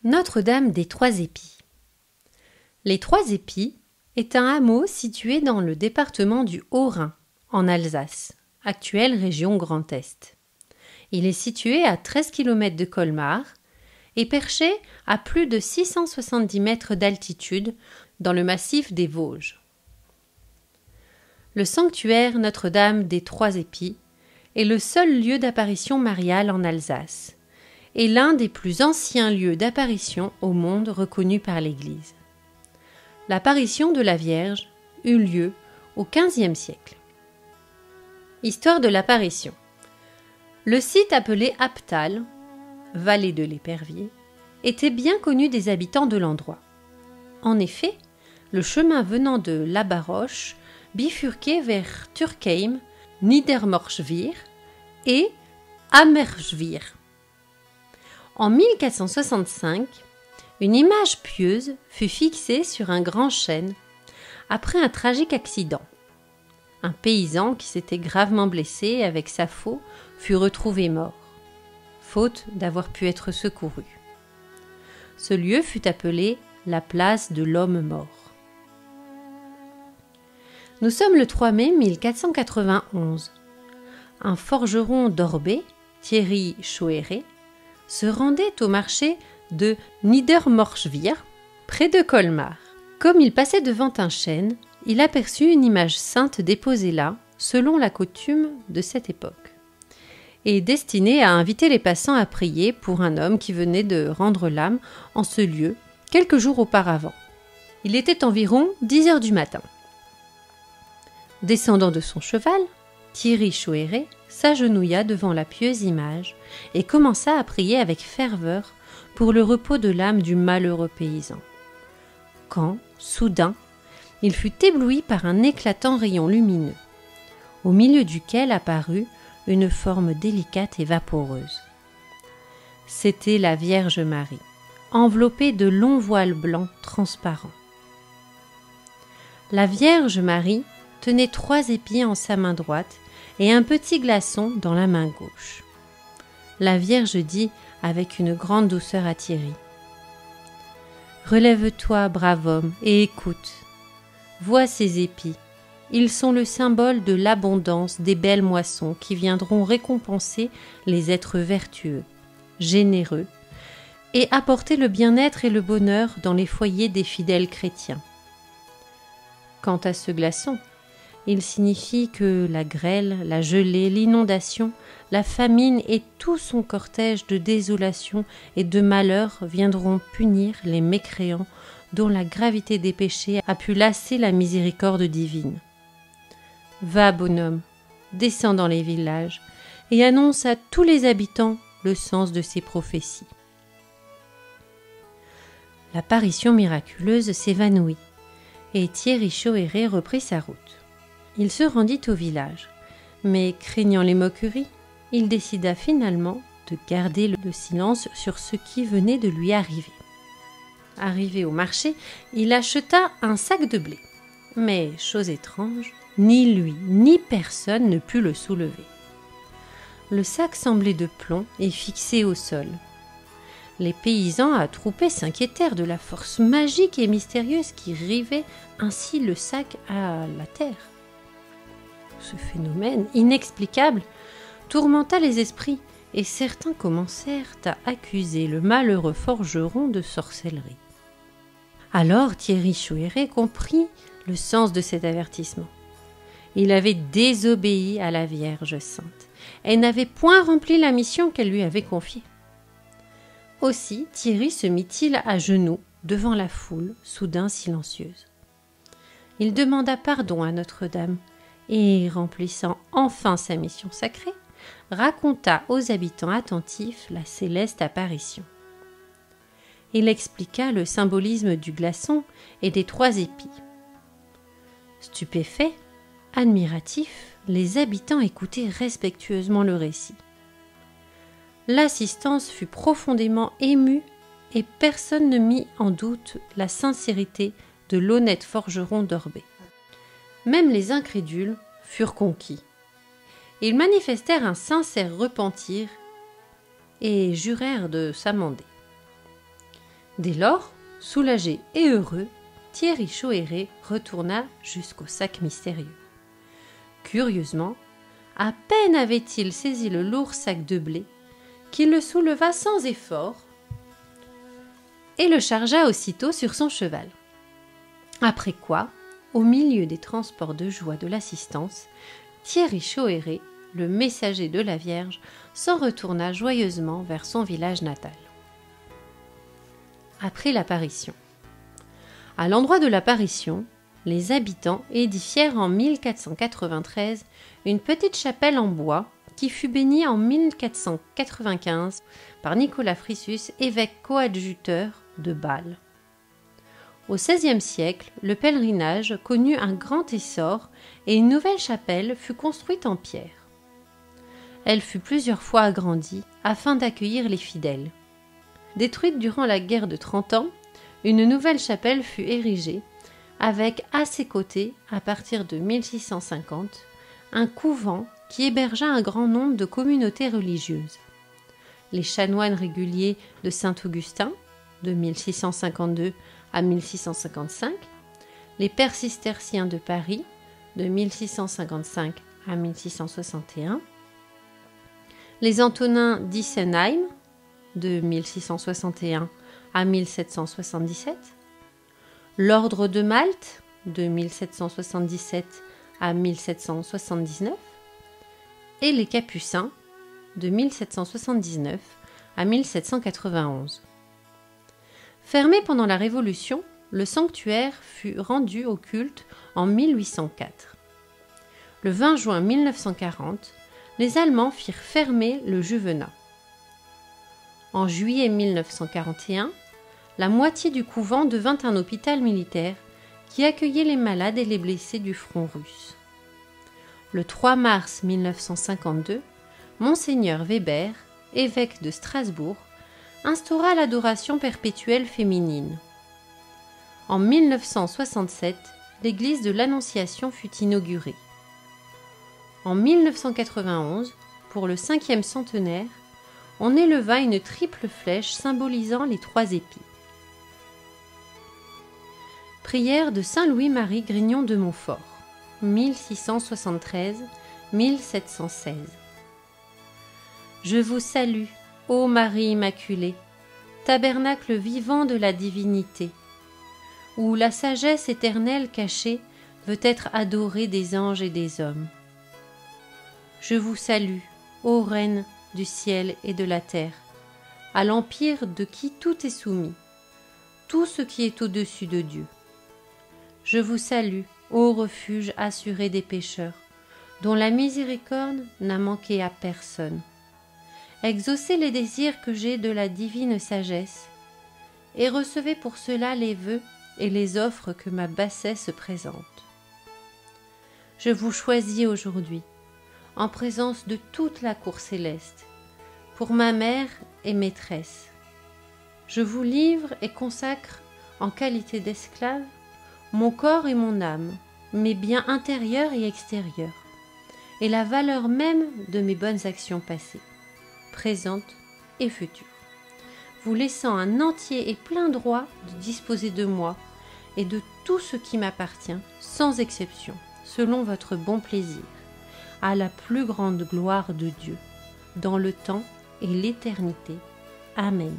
Notre-Dame des Trois Épis. Les Trois Épis est un hameau situé dans le département du Haut-Rhin, en Alsace, actuelle région Grand Est. Il est situé à 13 km de Colmar et perché à plus de 670 mètres d'altitude dans le massif des Vosges. Le sanctuaire Notre-Dame des Trois Épis est le seul lieu d'apparition mariale en Alsace et l'un des plus anciens lieux d'apparition au monde reconnus par l'Église. L'apparition de la Vierge eut lieu au XVe siècle. Histoire de l'apparition. Le site appelé Abtal, vallée de l'Épervier, était bien connu des habitants de l'endroit. En effet, le chemin venant de Labaroche bifurquait vers Turkheim, Niedermorschwihr et Amerschwihr. En 1465, une image pieuse fut fixée sur un grand chêne après un tragique accident. Un paysan qui s'était gravement blessé avec sa faux fut retrouvé mort, faute d'avoir pu être secouru. Ce lieu fut appelé la place de l'homme mort. Nous sommes le 3 mai 1491. Un forgeron d'Orbay, Thierry Chouéré, se rendait au marché de Niedermorschwihr, près de Colmar. Comme il passait devant un chêne, il aperçut une image sainte déposée là, selon la coutume de cette époque, et destinée à inviter les passants à prier pour un homme qui venait de rendre l'âme en ce lieu quelques jours auparavant. Il était environ 10 heures du matin. Descendant de son cheval, Thierry Chouéré s'agenouilla devant la pieuse image et commença à prier avec ferveur pour le repos de l'âme du malheureux paysan. Quand, soudain, il fut ébloui par un éclatant rayon lumineux, au milieu duquel apparut une forme délicate et vaporeuse. C'était la Vierge Marie, enveloppée de longs voiles blancs transparents. La Vierge Marie tenait 3 épis en sa main droite et un petit glaçon dans la main gauche. La Vierge dit avec une grande douceur à Thierry : « Relève-toi, brave homme, et écoute. Vois ces épis. Ils sont le symbole de l'abondance des belles moissons qui viendront récompenser les êtres vertueux, généreux, et apporter le bien-être et le bonheur dans les foyers des fidèles chrétiens. Quant à ce glaçon, il signifie que la grêle, la gelée, l'inondation, la famine et tout son cortège de désolation et de malheur viendront punir les mécréants dont la gravité des péchés a pu lasser la miséricorde divine. Va, bonhomme, descends dans les villages et annonce à tous les habitants le sens de ces prophéties. » L'apparition miraculeuse s'évanouit et Thierry Chouéré reprit sa route. Il se rendit au village, mais craignant les moqueries, il décida finalement de garder le silence sur ce qui venait de lui arriver. Arrivé au marché, il acheta un sac de blé. Mais, chose étrange, ni lui ni personne ne put le soulever. Le sac semblait de plomb et fixé au sol. Les paysans attroupés s'inquiétèrent de la force magique et mystérieuse qui rivait ainsi le sac à la terre. Ce phénomène inexplicable tourmenta les esprits et certains commencèrent à accuser le malheureux forgeron de sorcellerie. Alors Thierry Chouéré comprit le sens de cet avertissement. Il avait désobéi à la Vierge Sainte et n'avait point rempli la mission qu'elle lui avait confiée. Aussi Thierry se mit-il à genoux devant la foule, soudain silencieuse. Il demanda pardon à Notre-Dame et, remplissant enfin sa mission sacrée, raconta aux habitants attentifs la céleste apparition. Il expliqua le symbolisme du glaçon et des 3 épis. Stupéfaits, admiratifs, les habitants écoutaient respectueusement le récit. L'assistance fut profondément émue et personne ne mit en doute la sincérité de l'honnête forgeron d'Orbay. Même les incrédules furent conquis. Ils manifestèrent un sincère repentir et jurèrent de s'amender. Dès lors, soulagé et heureux, Thierry Chauhéret retourna jusqu'au sac mystérieux. Curieusement, à peine avait-il saisi le lourd sac de blé qu'il le souleva sans effort et le chargea aussitôt sur son cheval. Après quoi, au milieu des transports de joie de l'assistance, Thierry Chauhéret, le messager de la Vierge, s'en retourna joyeusement vers son village natal. Après l'apparition. À l'endroit de l'apparition, les habitants édifièrent en 1493 une petite chapelle en bois qui fut bénie en 1495 par Nicolas Frissus, évêque coadjuteur de Bâle. Au XVIe siècle, le pèlerinage connut un grand essor et une nouvelle chapelle fut construite en pierre. Elle fut plusieurs fois agrandie afin d'accueillir les fidèles. Détruite durant la guerre de 30 ans, une nouvelle chapelle fut érigée avec à ses côtés, à partir de 1650, un couvent qui hébergea un grand nombre de communautés religieuses. Les chanoines réguliers de Saint-Augustin, de 1652 à 1655, les pères cisterciens de Paris, de 1655 à 1661, les Antonins d'Issenheim, de 1661 à 1777, l'Ordre de Malte, de 1777 à 1779, et les Capucins, de 1779 à 1791. Fermé pendant la Révolution, le sanctuaire fut rendu au culte en 1804. Le 20 juin 1940, les Allemands firent fermer le Juvenat. En juillet 1941, la moitié du couvent devint un hôpital militaire qui accueillait les malades et les blessés du front russe. Le 3 mars 1952, Monseigneur Weber, évêque de Strasbourg, instaura l'adoration perpétuelle féminine. En 1967, l'église de l'Annonciation fut inaugurée. En 1991, pour le 5e centenaire, on éleva une triple flèche symbolisant les 3 épis. Prière de Saint Louis-Marie Grignon de Montfort, 1673-1716. Je vous salue, ô Marie Immaculée, tabernacle vivant de la divinité, où la sagesse éternelle cachée veut être adorée des anges et des hommes. Je vous salue, ô Reine du ciel et de la terre, à l'empire de qui tout est soumis, tout ce qui est au-dessus de Dieu. Je vous salue, ô refuge assuré des pécheurs, dont la miséricorde n'a manqué à personne. Exaucez les désirs que j'ai de la divine sagesse, et recevez pour cela les vœux et les offres que ma bassesse présente. Je vous choisis aujourd'hui, en présence de toute la cour céleste, pour ma mère et maîtresse. Je vous livre et consacre, en qualité d'esclave, mon corps et mon âme, mes biens intérieurs et extérieurs, et la valeur même de mes bonnes actions passées, présentes et futures, vous laissant un entier et plein droit de disposer de moi et de tout ce qui m'appartient, sans exception, selon votre bon plaisir, à la plus grande gloire de Dieu, dans le temps et l'éternité. Amen.